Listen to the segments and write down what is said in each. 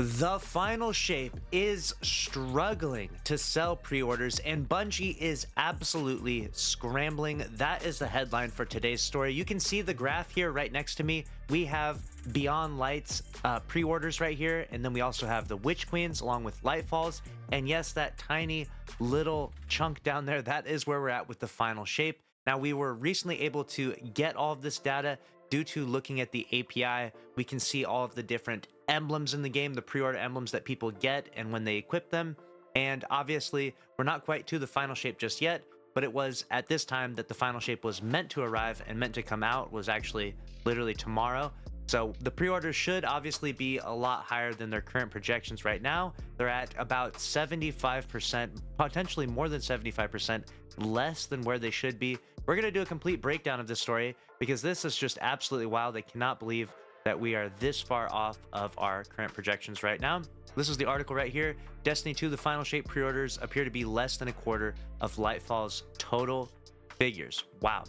The final shape is struggling to sell pre-orders, and Bungie is absolutely scrambling. That is the headline for today's story. You can see the graph here right next to me. We have Beyond Light's pre-orders right here, and then we also have the Witch Queens along with Lightfalls. And yes, that tiny little chunk down there, that is where we're at with the final shape. Now, we were recently able to get all of this data due to looking at the API. We can see all of the different emblems in the game, the pre-order emblems that people get and when they equip them. And obviously, we're not quite to the final shape just yet, but it was at this time that the final shape was meant to arrive and meant to come out, was actually literally tomorrow. So the pre-orders should obviously be a lot higher than their current projections right now. They're at about 75%, potentially more than 75% less than where they should be. We're going to do a complete breakdown of this story because this is just absolutely wild. I cannot believe that we are this far off of our current projections right now. This is the article right here. Destiny 2, the final shape pre-orders appear to be less than a quarter of Lightfall's total figures. Wow.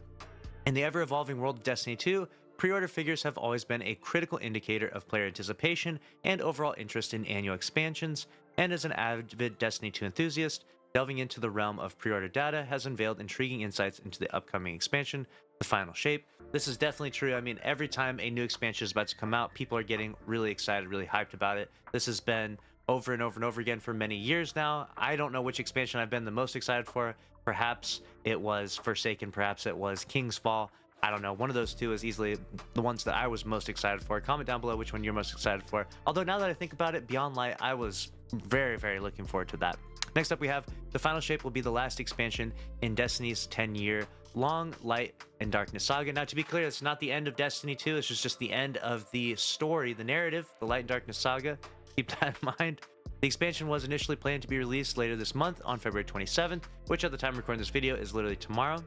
In the ever-evolving world of Destiny 2, pre-order figures have always been a critical indicator of player anticipation and overall interest in annual expansions, and as an avid Destiny 2 enthusiast, delving into the realm of pre-order data has unveiled intriguing insights into the upcoming expansion, the final shape. This is definitely true. I mean, every time a new expansion is about to come out, people are getting really excited, really hyped about it. This has been over and over and over again for many years now. I don't know which expansion I've been the most excited for. Perhaps it was Forsaken, perhaps it was King's Fall. I don't know. One of those two is easily the ones that I was most excited for. Comment down below which one you're most excited for. Although now that I think about it, Beyond Light, I was very, very looking forward to that. Next up, we have the final shape will be the last expansion in Destiny's 10-year long Light and Darkness saga. Now, to be clear, it's not the end of Destiny 2. It's just the end of the story, the narrative, the Light and Darkness saga. Keep that in mind. The expansion was initially planned to be released later this month on February 27th, which at the time of recording this video is literally tomorrow.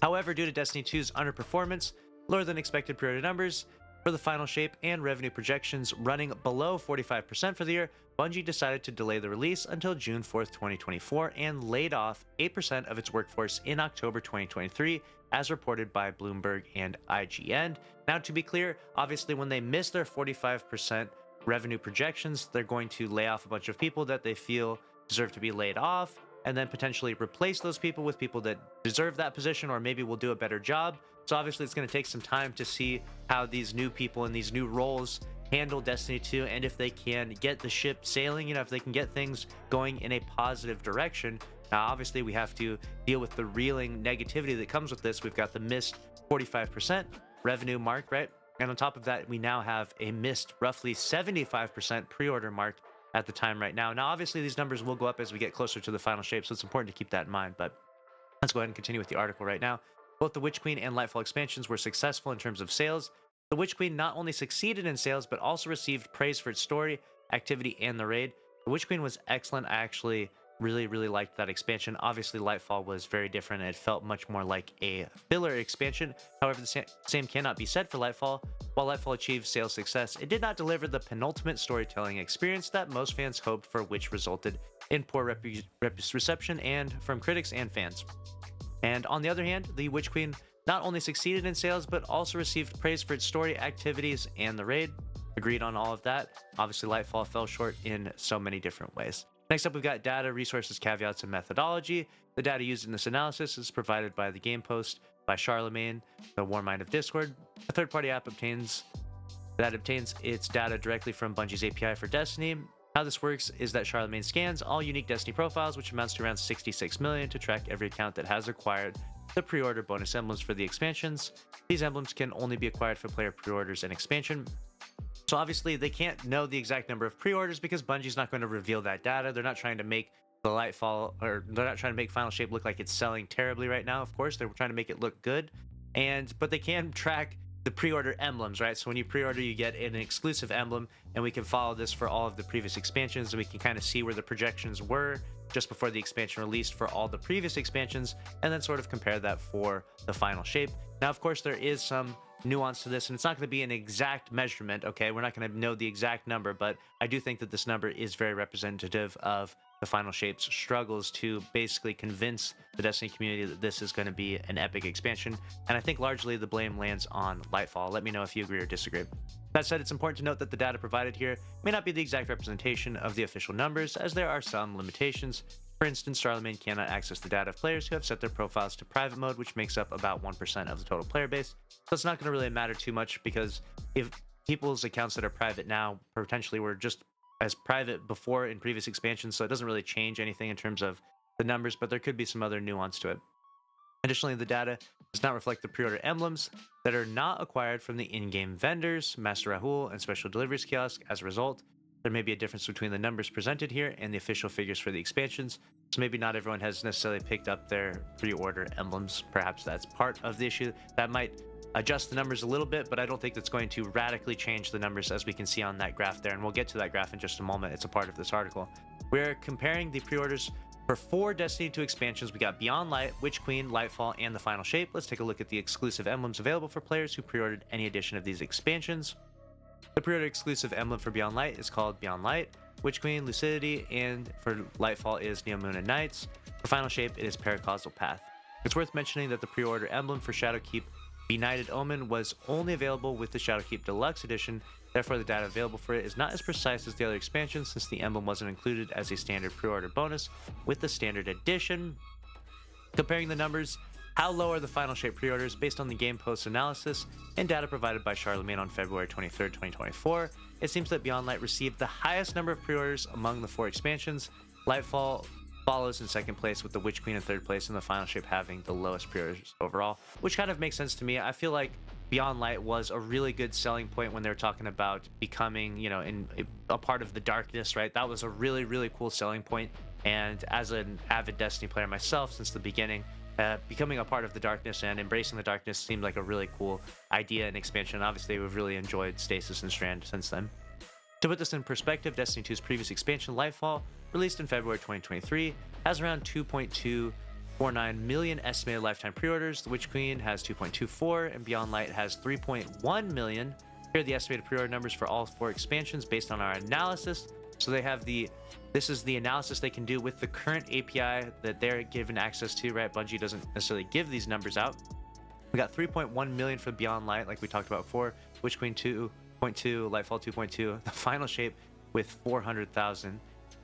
However, due to Destiny 2's underperformance, lower than expected pre-order numbers for the final shape, and revenue projections running below 45% for the year, Bungie decided to delay the release until June 4th, 2024, and laid off 8% of its workforce in October 2023, as reported by Bloomberg and IGN. Now, to be clear, obviously when they miss their 45% revenue projections, they're going to lay off a bunch of people that they feel deserve to be laid off, and then potentially replace those people with people that deserve that position or maybe will do a better job. So obviously it's going to take some time to see how these new people in these new roles handle Destiny 2, and if they can get the ship sailing, if they can get things going in a positive direction. Now, obviously we have to deal with the reeling negativity that comes with this. We've got the missed 45% revenue mark, right? And on top of that, we now have a missed roughly 75% pre-order mark at the time right now. Now, obviously, these numbers will go up as we get closer to the final shape, so it's important to keep that in mind. But let's go ahead and continue with the article right now. Both the Witch Queen and Lightfall expansions were successful in terms of sales. The Witch Queen not only succeeded in sales, but also received praise for its story, activity, and the raid. The Witch Queen was excellent. I actually really liked that expansion. Obviously, Lightfall was very different, and it felt much more like a filler expansion. However, the same cannot be said for Lightfall. While Lightfall achieved sales success, it did not deliver the penultimate storytelling experience that most fans hoped for, which resulted in poor reception and from critics and fans. And on the other hand, the Witch Queen not only succeeded in sales, but also received praise for its story, activities, and the raid. Agreed on all of that. Obviously, Lightfall fell short in so many different ways. Next up, we've got data, resources, caveats, and methodology. The data used in this analysis is provided by the game post by Charlemagne, the Warmind of Discord. A third-party app obtains its data directly from Bungie's API for Destiny. How this works is that Charlemagne scans all unique Destiny profiles, which amounts to around 66 million, to track every account that has acquired the pre-order bonus emblems for the expansions. These emblems can only be acquired for player pre-orders and expansion. So obviously they can't know the exact number of pre-orders because Bungie's not going to reveal that data. They're not trying to make the Lightfall, or they're not trying to make Final Shape look like it's selling terribly right now. Of course, they're trying to make it look good, but they can track the pre-order emblems, right? So when you pre-order, you get an exclusive emblem, and we can follow this for all of the previous expansions, and we can kind of see where the projections were just before the expansion released for all the previous expansions, and then sort of compare that for the final shape. Now, of course, there is some nuance to this, and it's not going to be an exact measurement, okay? We're not going to know the exact number, but I do think that this number is very representative of the Final Shape's struggles to basically convince the Destiny community that this is going to be an epic expansion, and I think largely the blame lands on Lightfall. Let me know if you agree or disagree. That said, it's important to note that the data provided here may not be the exact representation of the official numbers, as there are some limitations. For instance, Charlemagne cannot access the data of players who have set their profiles to private mode, which makes up about 1% of the total player base. So it's not going to really matter too much, because if people's accounts that are private now potentially were just as private before in previous expansions, so it doesn't really change anything in terms of the numbers, but there could be some other nuance to it. Additionally, the data does not reflect the pre-order emblems that are not acquired from the in-game vendors, Master Rahul, and Special Deliveries Kiosk. As a result, there may be a difference between the numbers presented here and the official figures for the expansions, so maybe not everyone has necessarily picked up their pre-order emblems. Perhaps that's part of the issue. That might adjust the numbers a little bit, but I don't think that's going to radically change the numbers, as we can see on that graph there, and we'll get to that graph in just a moment. It's a part of this article. We're comparing the pre-orders for 4 Destiny 2 expansions. We got Beyond Light, Witch Queen, Lightfall, and the Final Shape. Let's take a look at the exclusive emblems available for players who pre-ordered any edition of these expansions. The pre-order exclusive emblem for Beyond Light is called Beyond Light, Witch Queen, Lucidity, and for Lightfall is Neo Moon and Nights. For Final Shape, it is Paracausal Path. It's worth mentioning that the pre-order emblem for Shadowkeep Benighted Omen was only available with the Shadowkeep Deluxe Edition. Therefore, the data available for it is not as precise as the other expansions, since the emblem wasn't included as a standard pre-order bonus with the standard edition. Comparing the numbers, how low are the Final Shape pre-orders based on the game post analysis and data provided by Charlemagne on February 23rd, 2024? It seems that Beyond Light received the highest number of pre-orders among the 4 expansions. Lightfall follows in second place, with the Witch Queen in third place, and the Final Shape having the lowest pre-orders overall, which kind of makes sense to me. I feel like Beyond Light was a really good selling point when they were talking about becoming, you know, a part of the darkness, right? That was a really, really cool selling point. And as an avid Destiny player myself since the beginning, becoming a part of the darkness and embracing the darkness seemed like a really cool idea and expansion. Obviously, we've really enjoyed Stasis and Strand since then. To put this in perspective, Destiny 2's previous expansion, Lightfall, released in February 2023, has around 2.249 million estimated lifetime pre-orders. The Witch Queen has 2.24, and Beyond Light has 3.1 million. Here are the estimated pre-order numbers for all 4 expansions based on our analysis. So they have this is the analysis they can do with the current API that they're given access to, right? Bungie doesn't necessarily give these numbers out. We got 3.1 million for Beyond Light, like we talked about before, Witch Queen 2.2, Lightfall 2.2, the Final Shape with 400,000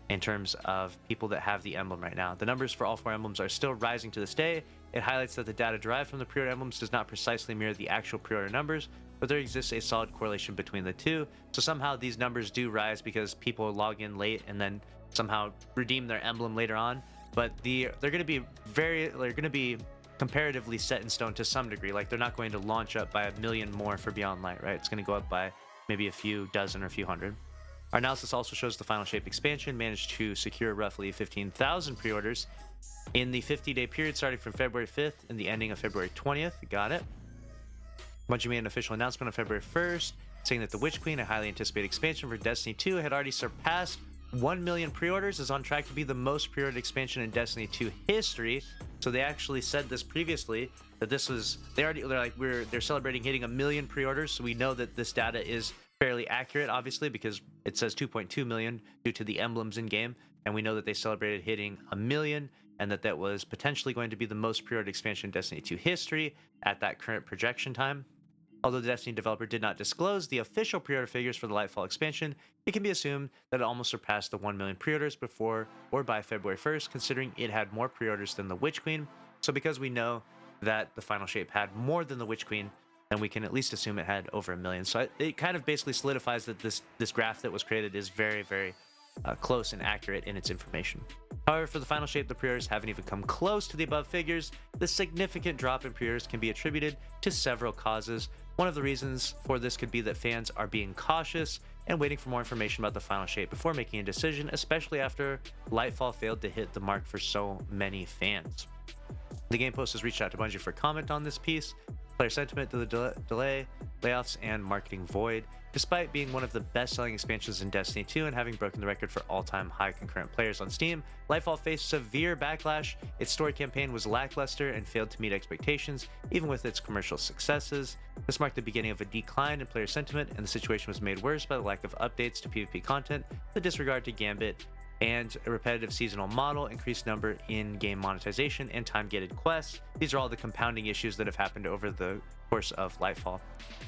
in terms of people that have the emblem right now. The numbers for all 4 emblems are still rising to this day. It highlights that the data derived from the pre-order emblems does not precisely mirror the actual pre-order numbers, but there exists a solid correlation between the two. So somehow these numbers do rise because people log in late and then somehow redeem their emblem later on. But they're going to be comparatively set in stone to some degree. Like, they're not going to launch up by 1 million more for Beyond Light, right? It's going to go up by maybe a few dozen or a few hundred. Our analysis also shows the Final Shape expansion managed to secure roughly 15,000 pre-orders in the 50-day period starting from February 5th and the ending of February 20th. Got it. Bungie made an official announcement on February 1st saying that the Witch Queen, a highly anticipated expansion for Destiny 2, had already surpassed 1 million pre-orders, is on track to be the most pre-ordered expansion in Destiny 2 history. So they actually said this previously, that this was, they're celebrating hitting 1 million pre-orders. So we know that this data is fairly accurate, obviously, because it says 2.2 million due to the emblems in game, and we know that they celebrated hitting 1 million, and that was potentially going to be the most pre-ordered expansion in Destiny 2 history at that current projection time. Although the Destiny developer did not disclose the official pre-order figures for the Lightfall expansion, it can be assumed that it almost surpassed the 1 million pre-orders before or by February 1st, considering it had more pre-orders than the Witch Queen. So because we know that the Final Shape had more than the Witch Queen, then we can at least assume it had over 1 million. So it kind of basically solidifies that this graph that was created is very, very close and accurate in its information. However, for the Final Shape, the pre-orders haven't even come close to the above figures. The significant drop in pre-orders can be attributed to several causes. One of the reasons for this could be that fans are being cautious and waiting for more information about the Final Shape before making a decision, especially after Lightfall failed to hit the mark for so many fans. The Game Post has reached out to Bungie for comment on this piece. Player sentiment to the delay, layoffs, and marketing void. Despite being one of the best-selling expansions in Destiny 2 and having broken the record for all-time high concurrent players on Steam, LIGHTFALL faced severe backlash. Its story campaign was lackluster and failed to meet expectations, even with its commercial successes. This marked the beginning of a decline in player sentiment, and the situation was made worse by the lack of updates to PvP content, the disregard to Gambit, and a repetitive seasonal model, increased number in-game monetization, and time-gated quests. These are all the compounding issues that have happened over the course of LIGHTFALL.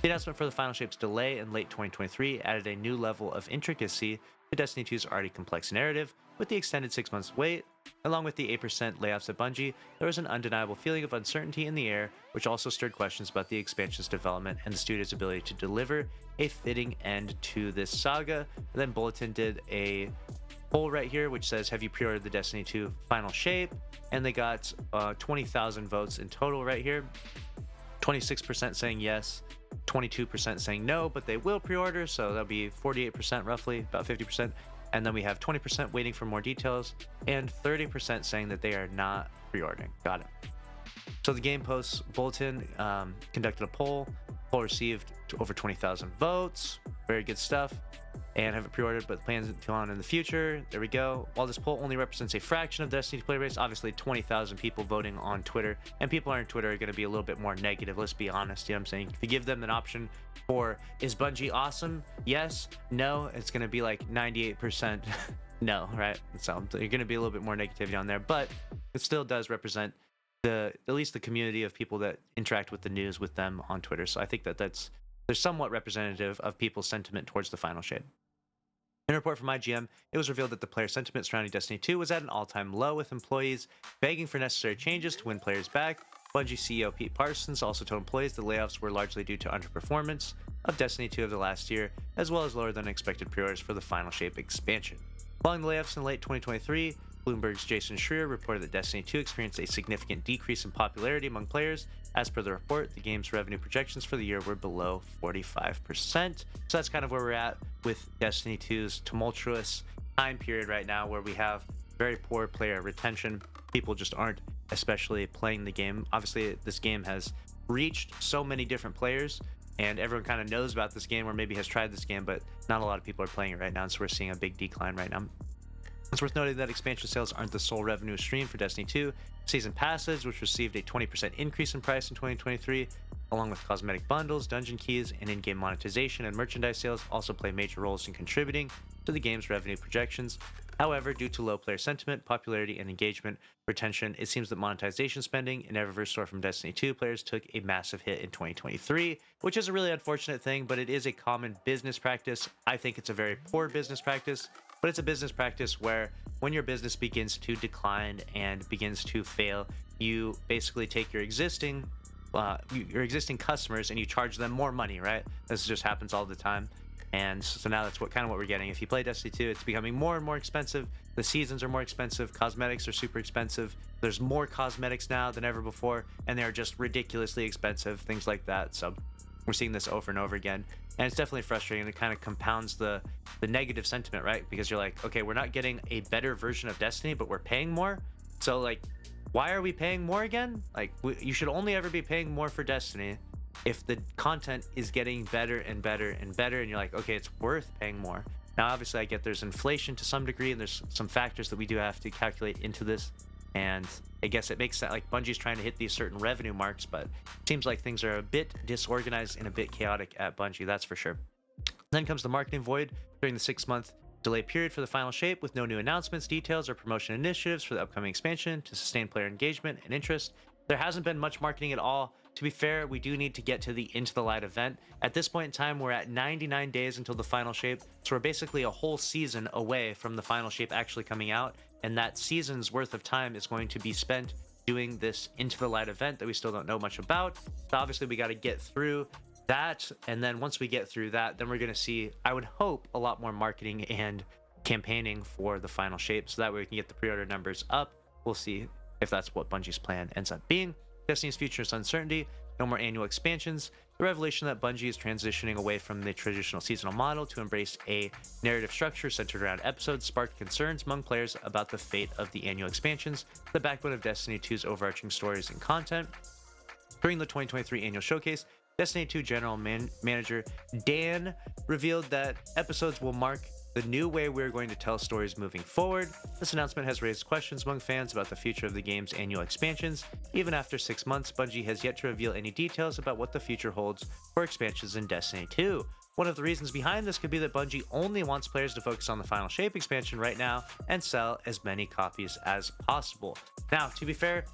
The announcement for the Final Shape's delay in late 2023 added a new level of intricacy to Destiny 2's already complex narrative. With the extended 6 months wait, along with the 8% layoffs at Bungie, there was an undeniable feeling of uncertainty in the air, which also stirred questions about the expansion's development and the studio's ability to deliver a fitting end to this saga. And then Bulletin did a poll right here which says, have you pre-ordered the Destiny 2 Final Shape? And they got 20,000 votes in total right here. 26% saying yes, 22% saying no, but they will pre-order, so that'll be 48% roughly, about 50%. And then we have 20% waiting for more details, and 30% saying that they are not pre-ordering. Got it. So the Game Post Bulletin conducted a poll. Poll received over 20,000 votes. Very good stuff. And haven't pre-ordered, but plans to on in the future. There we go. While this poll only represents a fraction of the Destiny player base, obviously 20,000 people voting on Twitter, and people on Twitter are going to be a little bit more negative. Let's be honest. You know what I'm saying? If you give them an option for, is Bungie awesome? Yes, no, it's going to be like 98% no, right? So you're going to be a little bit more negativity on there, but it still does represent at least the community of people that interact with the news with them on Twitter. So I think they're somewhat representative of people's sentiment towards the Final Shape. In a report from IGM, it was revealed that the player sentiment surrounding Destiny 2 was at an all-time low, with employees begging for necessary changes to win players back. Bungie CEO Pete Parsons also told employees the layoffs were largely due to underperformance of Destiny 2 of the last year, as well as lower than expected pre-orders for the Final Shape expansion. Following the layoffs in late 2023, Bloomberg's Jason Schreier reported that Destiny 2 experienced a significant decrease in popularity among players. As per the report, the game's revenue projections for the year were below 45%. So that's kind of where we're at with Destiny 2's tumultuous time period right now, where we have very poor player retention. People just aren't especially playing the game. Obviously, this game has reached so many different players, and everyone kind of knows about this game or maybe has tried this game, but not a lot of people are playing it right now, and so we're seeing a big decline right now. It's worth noting that expansion sales aren't the sole revenue stream for Destiny 2. Season passes, which received a 20% increase in price in 2023, along with cosmetic bundles, dungeon keys, and in-game monetization and merchandise sales, also play major roles in contributing to the game's revenue projections. However, due to low player sentiment, popularity, and engagement retention, it seems that monetization spending in Eververse Store from Destiny 2 players took a massive hit in 2023, which is a really unfortunate thing, but it is a common business practice. I think it's a very poor business practice, but it's a business practice where when your business begins to decline and begins to fail, you basically take your existing customers and you charge them more money, right? This just happens all the time. And so now that's what we're getting. If you play Destiny 2, it's becoming more and more expensive. The seasons are more expensive. Cosmetics are super expensive. There's more cosmetics now than ever before, and they're just ridiculously expensive, things like that. So we're seeing this over and over again. And it's definitely frustrating. It kind of compounds the negative sentiment, right? Because you're like, okay, we're not getting a better version of Destiny, but we're paying more. So like, why are we paying more again? Like, you should only ever be paying more for Destiny if the content is getting better and better and better, and you're like, okay, it's worth paying more. Now, obviously, I get there's inflation to some degree, and there's some factors that we do have to calculate into this. And I guess it makes sense, like Bungie's trying to hit these certain revenue marks, but it seems like things are a bit disorganized and a bit chaotic at Bungie, that's for sure. Then comes the marketing void during the 6-month delay period for the Final Shape, with no new announcements, details, or promotion initiatives for the upcoming expansion to sustain player engagement and interest. There hasn't been much marketing at all. To be fair, we do need to get to the Into the Light event. At this point in time, we're at 99 days until the Final Shape, so we're basically a whole season away from the Final Shape actually coming out, and that season's worth of time is going to be spent doing this Into the Light event that we still don't know much about. So obviously we got to get through that, and then once we get through that, then we're going to see, I would hope, a lot more marketing and campaigning for the Final Shape, so that way we can get the pre-order numbers up. We'll see if that's what Bungie's plan ends up being. Destiny's future is uncertainty, no more annual expansions, the revelation that Bungie is transitioning away from the traditional seasonal model to embrace a narrative structure centered around episodes sparked concerns among players about the fate of the annual expansions, the backbone of Destiny 2's overarching stories and content. During the 2023 annual showcase, Destiny 2 General Manager Dan revealed that episodes will mark the new way we're going to tell stories moving forward. This announcement has raised questions among fans about the future of the game's annual expansions. Even after 6 months, Bungie has yet to reveal any details about what the future holds for expansions in Destiny 2. One of the reasons behind this could be that Bungie only wants players to focus on the Final Shape expansion right now and sell as many copies as possible. Now, to be fair,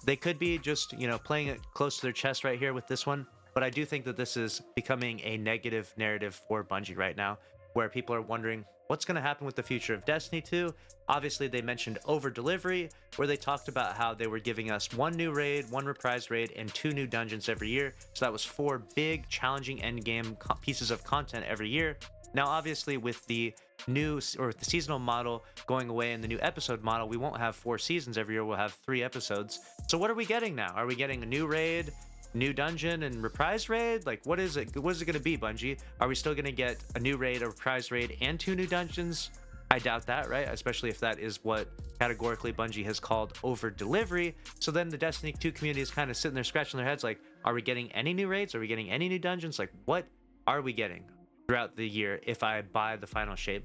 they could be just, playing it close to their chest right here with this one, but I do think that this is becoming a negative narrative for Bungie right now, where people are wondering what's going to happen with the future of Destiny 2. Obviously, they mentioned over delivery, where they talked about how they were giving us 1 new raid, 1 reprised raid, and 2 new dungeons every year. So that was 4 big, challenging endgame pieces of content every year. Now, obviously, with the new or the seasonal model going away and the new episode model, we won't have 4 seasons every year. We'll have 3 episodes. So what are we getting now? Are we getting a new raid, new dungeon, and reprised raid? Like, what is it? What is it going to be, Bungie? Are we still going to get a new raid, a reprised raid, and 2 new dungeons? I doubt that, right? Especially if that is what categorically Bungie has called over delivery. So then the Destiny 2 community is kind of sitting there scratching their heads like, are we getting any new raids? Are we getting any new dungeons? Like, what are we getting throughout the year if I buy the Final Shape?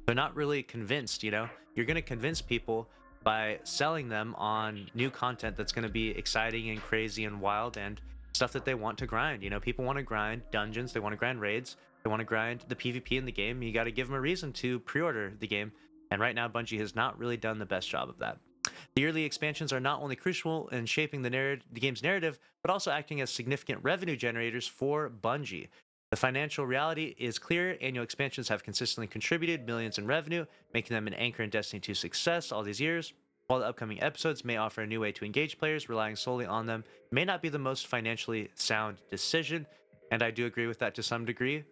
They're not really convinced, You're going to convince people by selling them on new content that's going to be exciting and crazy and wild and stuff that they want to grind. People want to grind dungeons, they want to grind raids, they want to grind the PvP in the game. You got to give them a reason to pre-order the game. And right now, Bungie has not really done the best job of that. The yearly expansions are not only crucial in shaping the game's narrative, but also acting as significant revenue generators for Bungie. The financial reality is clear. Annual expansions have consistently contributed millions in revenue, making them an anchor in Destiny 2's success all these years. While the upcoming episodes may offer a new way to engage players, relying solely on them may not be the most financially sound decision, and I do agree with that to some degree.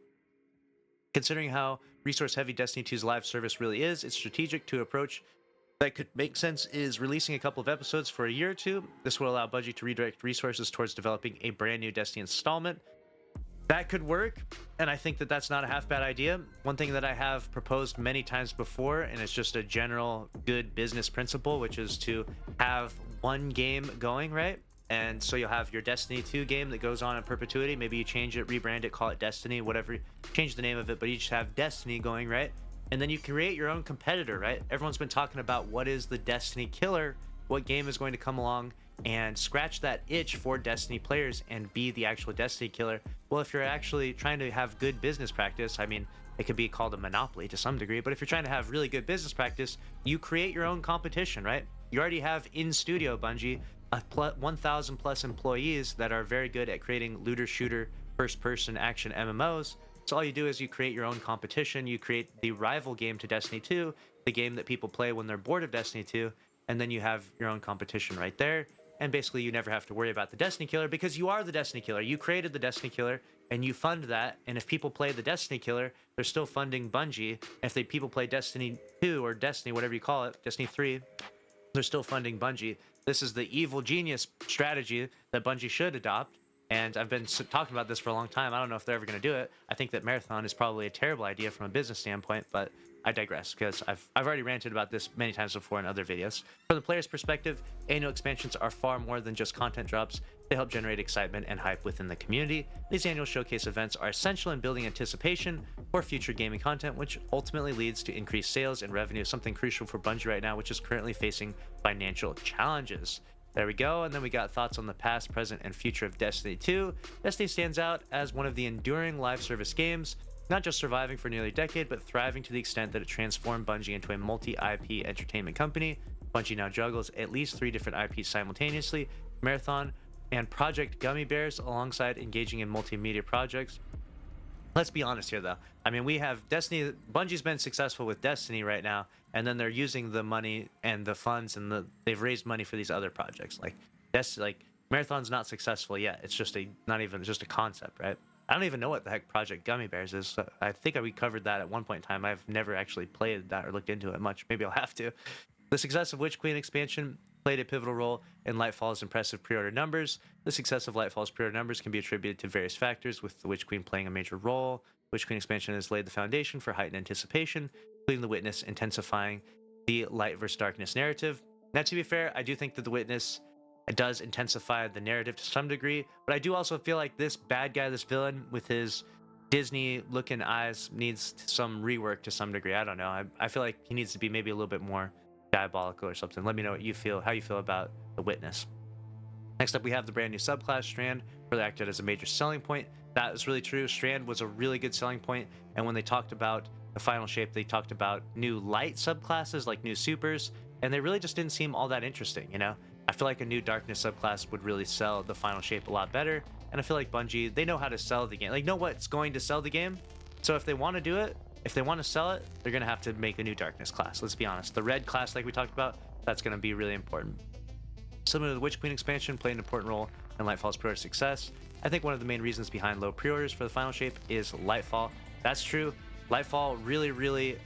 Considering how resource-heavy Destiny 2's live service really is, it's strategic to approach that could make sense is releasing a couple of episodes for a year or 2. This will allow Bungie to redirect resources towards developing a brand new Destiny installment. That could work, and I think that that's not a half bad idea. One thing that I have proposed many times before, and it's just a general good business principle, which is to have one game going, right? And so you'll have your Destiny 2 game that goes on in perpetuity. Maybe you change it, rebrand it, call it Destiny, whatever, change the name of it, but you just have Destiny going, right? And then you create your own competitor, right? Everyone's been talking about what is the Destiny killer, what game is going to come along and scratch that itch for Destiny players and be the actual Destiny killer. Well, if you're actually trying to have good business practice, I mean, it could be called a monopoly to some degree, but if you're trying to have really good business practice, you create your own competition, right? You already have in studio, Bungie, 1,000 plus employees that are very good at creating looter shooter first person action MMOs. So all you do is you create your own competition, you create the rival game to Destiny 2, the game that people play when they're bored of Destiny 2, and then you have your own competition right there. And basically, you never have to worry about the Destiny killer because you are the Destiny killer. You created the Destiny killer and you fund that. And if people play the Destiny killer, they're still funding Bungie. If people play Destiny 2 or Destiny, whatever you call it, Destiny 3, they're still funding Bungie. This is the evil genius strategy that Bungie should adopt. And I've been talking about this for a long time. I don't know if they're ever going to do it. I think that Marathon is probably a terrible idea from a business standpoint, but I digress because I've already ranted about this many times before in other videos. From the player's perspective, annual expansions are far more than just content drops. They help generate excitement and hype within the community. These annual showcase events are essential in building anticipation for future gaming content, which ultimately leads to increased sales and revenue, something crucial for Bungie right now, which is currently facing financial challenges. There we go, and then we got thoughts on the past, present, and future of Destiny 2. Destiny stands out as one of the enduring live service games, not just surviving for nearly a decade, but thriving to the extent that it transformed Bungie into a multi-IP entertainment company. Bungie now juggles at least 3 different IPs simultaneously, Marathon and Project Gummy Bears, alongside engaging in multimedia projects. Let's be honest here, though. I mean, we have Destiny. Bungie's been successful with Destiny right now, and then they're using the money and the funds, and they've raised money for these other projects. Like Marathon's not successful yet. It's just just a concept, right? I don't even know what the heck Project Gummy Bears is. So I think we covered that at one point in time. I've never actually played that or looked into it much. Maybe I'll have to. The success of Witch Queen expansion played a pivotal role in Lightfall's impressive pre-order numbers. The success of Lightfall's pre-order numbers can be attributed to various factors, with the Witch Queen playing a major role. Witch Queen expansion has laid the foundation for heightened anticipation, including the Witness intensifying the light versus darkness narrative. Now, to be fair, I do think that the Witness It does intensify the narrative to some degree, but I do also feel like this bad guy, this villain with his Disney-looking eyes needs some rework to some degree. I don't know. I feel like he needs to be maybe a little bit more diabolical or something. Let me know what you feel, how you feel about the Witness. Next up, we have the brand new subclass Strand, really acted as a major selling point. That is really true. Strand was a really good selling point, and when they talked about the final shape, they talked about new light subclasses like new supers, and they really just didn't seem all that interesting, you know? I feel like a new darkness subclass would really sell the final shape a lot better, and I feel like Bungie, they know how to sell the game. Like, know what's going to sell the game, so if they want to do it, if they want to sell it, they're going to have to make a new darkness class. Let's be honest. The red class, like we talked about, that's going to be really important. Similar to the Witch Queen expansion, played an important role in Lightfall's pre-order success. I think one of the main reasons behind low pre-orders for the final shape is Lightfall. That's true. Lightfall really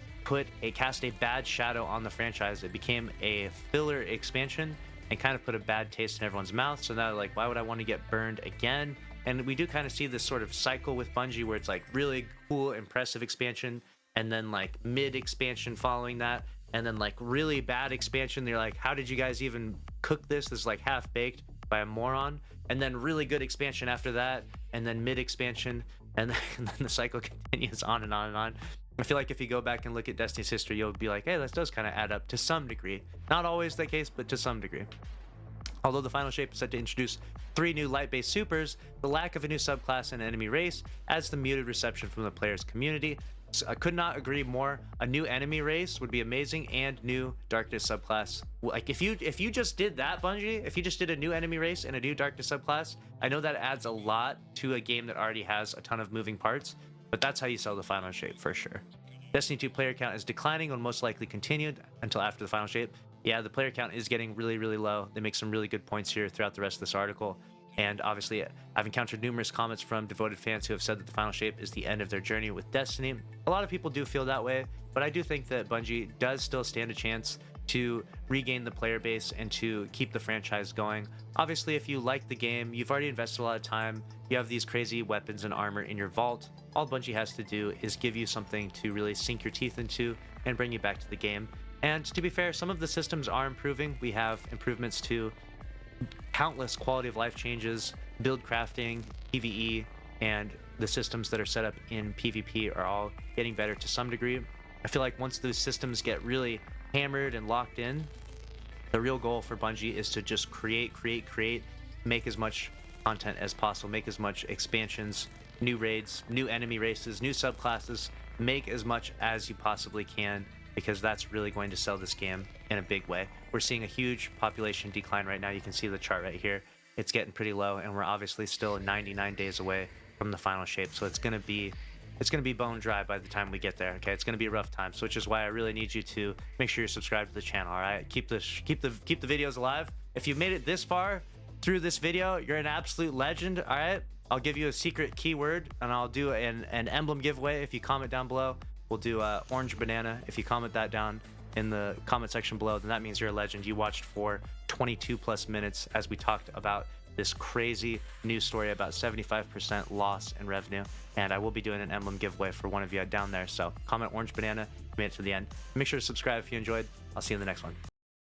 cast a bad shadow on the franchise. It became a filler expansion and kind of put a bad taste in everyone's mouth. So now, like, why would I want to get burned again? And we do kind of see this sort of cycle with Bungie where it's like really cool, impressive expansion, and then like mid expansion following that, and then like really bad expansion. They're like, how did you guys even cook this? This is like half baked by a moron. And then really good expansion after that, and then mid expansion, and then the cycle continues on and on and on. I feel like if you go back and look at Destiny's history, you'll be like, hey, this does kind of add up to some degree. Not always the case, but to some degree. Although the final shape is set to introduce 3 new light-based supers, the lack of a new subclass and enemy race adds to the muted reception from the players' community. So I could not agree more. A new enemy race would be amazing, and new darkness subclass. Like, if you just did that, Bungie, if you just did a new enemy race and a new darkness subclass, I know that adds a lot to a game that already has a ton of moving parts, but that's how you sell the final shape for sure. Destiny 2 player count is declining and will most likely continue until after the final shape. Yeah, the player count is getting really low. They make some really good points here throughout the rest of this article. And obviously, I've encountered numerous comments from devoted fans who have said that the final shape is the end of their journey with Destiny. A lot of people do feel that way, but I do think that Bungie does still stand a chance to regain the player base and to keep the franchise going. Obviously, if you like the game, you've already invested a lot of time, you have these crazy weapons and armor in your vault, all Bungie has to do is give you something to really sink your teeth into and bring you back to the game. And to be fair, some of the systems are improving. We have improvements to countless quality of life changes, build crafting, PvE, and the systems that are set up in PvP are all getting better to some degree. I feel like once those systems get really hammered and locked in, the real goal for Bungie is to just create, make as much content as possible, make as much expansions, new raids, new enemy races, new subclasses, make as much as you possibly can, because that's really going to sell this game in a big way. We're seeing a huge population decline right now. You can see the chart right here. It's getting pretty low, and we're obviously still 99 days away from the final shape. So it's gonna be bone dry by the time we get there. Okay, it's gonna be a rough time. So which is why I really need you to make sure you're subscribed to the channel. All right, keep the videos alive. If you made it this far through this video, you're an absolute legend. All right, I'll give you a secret keyword, and I'll do an emblem giveaway if you comment down below. We'll do orange banana. If you comment that down in the comment section below, then that means you're a legend. You watched for 22+ minutes as we talked about this crazy news story about 75% loss in revenue. And I will be doing an emblem giveaway for one of you down there. So comment orange banana, you made it to the end. Make sure to subscribe if you enjoyed. I'll see you in the next one.